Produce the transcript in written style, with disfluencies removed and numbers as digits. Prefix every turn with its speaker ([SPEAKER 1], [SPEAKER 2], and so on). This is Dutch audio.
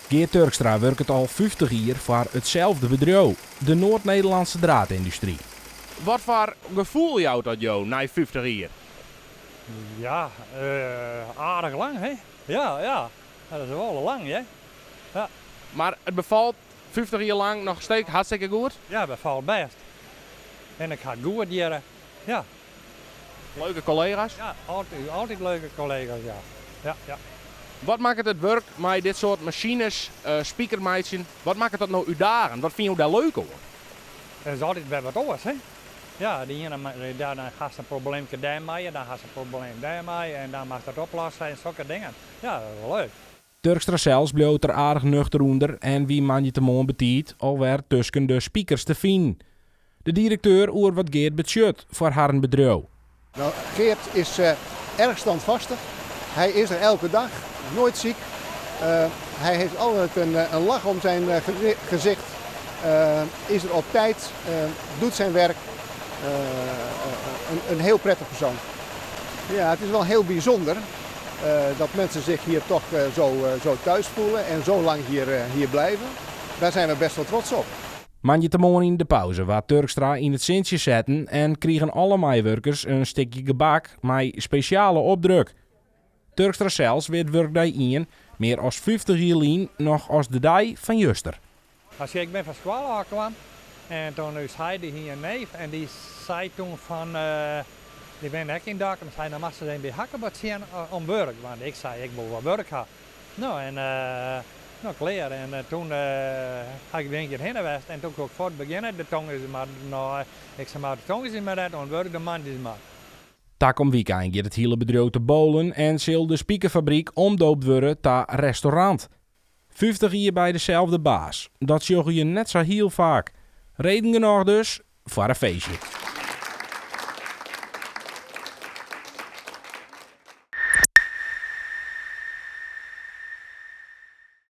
[SPEAKER 1] Geert Turkstra werkt al 50 jaar voor hetzelfde bedrijf, de Noord-Nederlandse draadindustrie. Wat voor gevoel jou dat na 50 jaar?
[SPEAKER 2] Ja, aardig lang, hè? Ja, dat is wel lang, hè? Ja.
[SPEAKER 1] Maar het bevalt 50 jaar lang nog steeds hartstikke goed?
[SPEAKER 2] Ja, dat bevalt best. En ik ga goed hier, ja.
[SPEAKER 1] Leuke collega's?
[SPEAKER 2] Ja, altijd leuke collega's, ja.
[SPEAKER 1] Wat maakt het werk met dit soort machines, speakermeidjes, wat maakt het nou uitdagend? Wat vind je daar leuk over?
[SPEAKER 2] Dat is altijd weer wat anders, hè? Ja, die ene, dan gaat ze een probleem daarmee, dan gaat ze een probleem daarmee en dan mag dat oplossen en zulke dingen. Ja, dat is wel leuk.
[SPEAKER 1] Turkstra zelfs bleef er aardig nuchter onder en wie man je te mooi betiet, alweer tussen de speakers te vinden. De directeur oer wat Geert budget voor haar bedrijf.
[SPEAKER 3] Nou, Geert is erg standvastig. Hij is er elke dag, nooit ziek. Hij heeft altijd een lach om zijn gezicht. Is er op tijd, doet zijn werk. Een heel prettig persoon. Ja, het is wel heel bijzonder dat mensen zich hier toch zo thuis voelen en zo lang hier blijven. Daar zijn we best wel trots op.
[SPEAKER 1] Manjetemon in de pauze waar Turkstra in het zintje zetten en kregen alle meewerkers een stukje gebak met speciale opdruk. Turkstra zelfs werd werkdij in meer als 50 jaar lang nog als de dag van juster.
[SPEAKER 2] Als ik ben van school aankwam en toen is hij hier neef en die zei toen van, die ben ik in dak en zei dan mag ze een bij hakkenbad zien om werk, want ik zei ik wil wat werk hebben. Nou en klaar en toen had ik weer een keer heen geweest en toen kon ik voor het beginnen, de tong is maar, nou ik zei maar de tong is maar dat en werk de man is maar.
[SPEAKER 1] Tak om weekend gaat het hele bedrijf te bolen en zal de speakerfabriek omdoopt worden tot restaurant. 50 jaar bij dezelfde baas. Dat zag je net zo heel vaak. Reden genoeg dus voor een feestje.